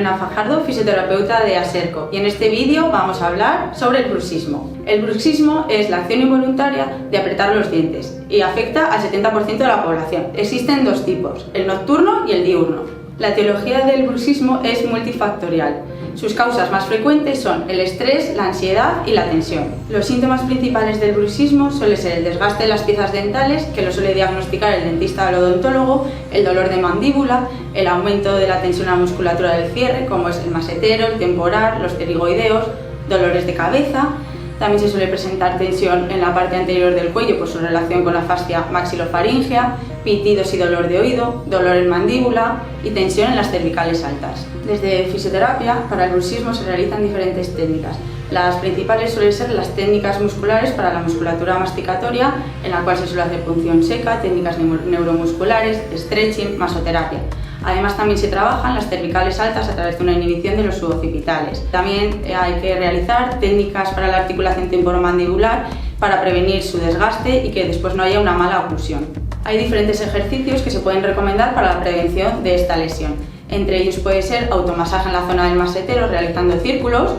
Elena Fajardo, fisioterapeuta de Aserco, y en este vídeo vamos a hablar sobre el bruxismo. El bruxismo es la acción involuntaria de apretar los dientes y afecta al 70% de la población. Existen dos tipos, el nocturno y el diurno. La etiología del bruxismo es multifactorial. Sus causas más frecuentes son el estrés, la ansiedad y la tensión. Los síntomas principales del bruxismo suelen ser el desgaste de las piezas dentales, que lo suele diagnosticar el dentista o el odontólogo, el dolor de mandíbula, el aumento de la tensión a la musculatura del cierre, como es el masetero, el temporal, los pterigoideos, dolores de cabeza. También se suele presentar tensión en la parte anterior del cuello por su relación con la fascia maxilofaríngea, pitidos y dolor de oído, dolor en mandíbula y tensión en las cervicales altas. Desde fisioterapia, para el bruxismo se realizan diferentes técnicas. Las principales suelen ser las técnicas musculares para la musculatura masticatoria, en la cual se suele hacer punción seca, técnicas neuromusculares, stretching, masoterapia. Además, también se trabajan las cervicales altas a través de una inhibición de los suboccipitales. También hay que realizar técnicas para la articulación temporomandibular para prevenir su desgaste y que después no haya una mala oclusión. Hay diferentes ejercicios que se pueden recomendar para la prevención de esta lesión. Entre ellos puede ser automasaje en la zona del masetero realizando círculos.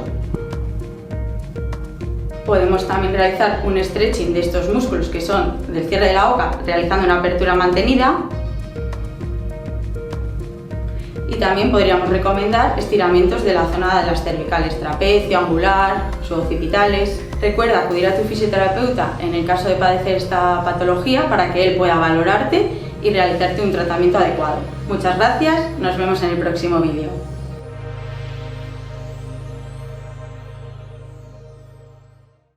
Podemos también realizar un stretching de estos músculos que son del cierre de la boca realizando una apertura mantenida. Y también podríamos recomendar estiramientos de la zona de las cervicales, trapecio, angular, suboccipitales. Recuerda acudir a tu fisioterapeuta en el caso de padecer esta patología para que él pueda valorarte y realizarte un tratamiento adecuado. Muchas gracias, nos vemos en el próximo vídeo.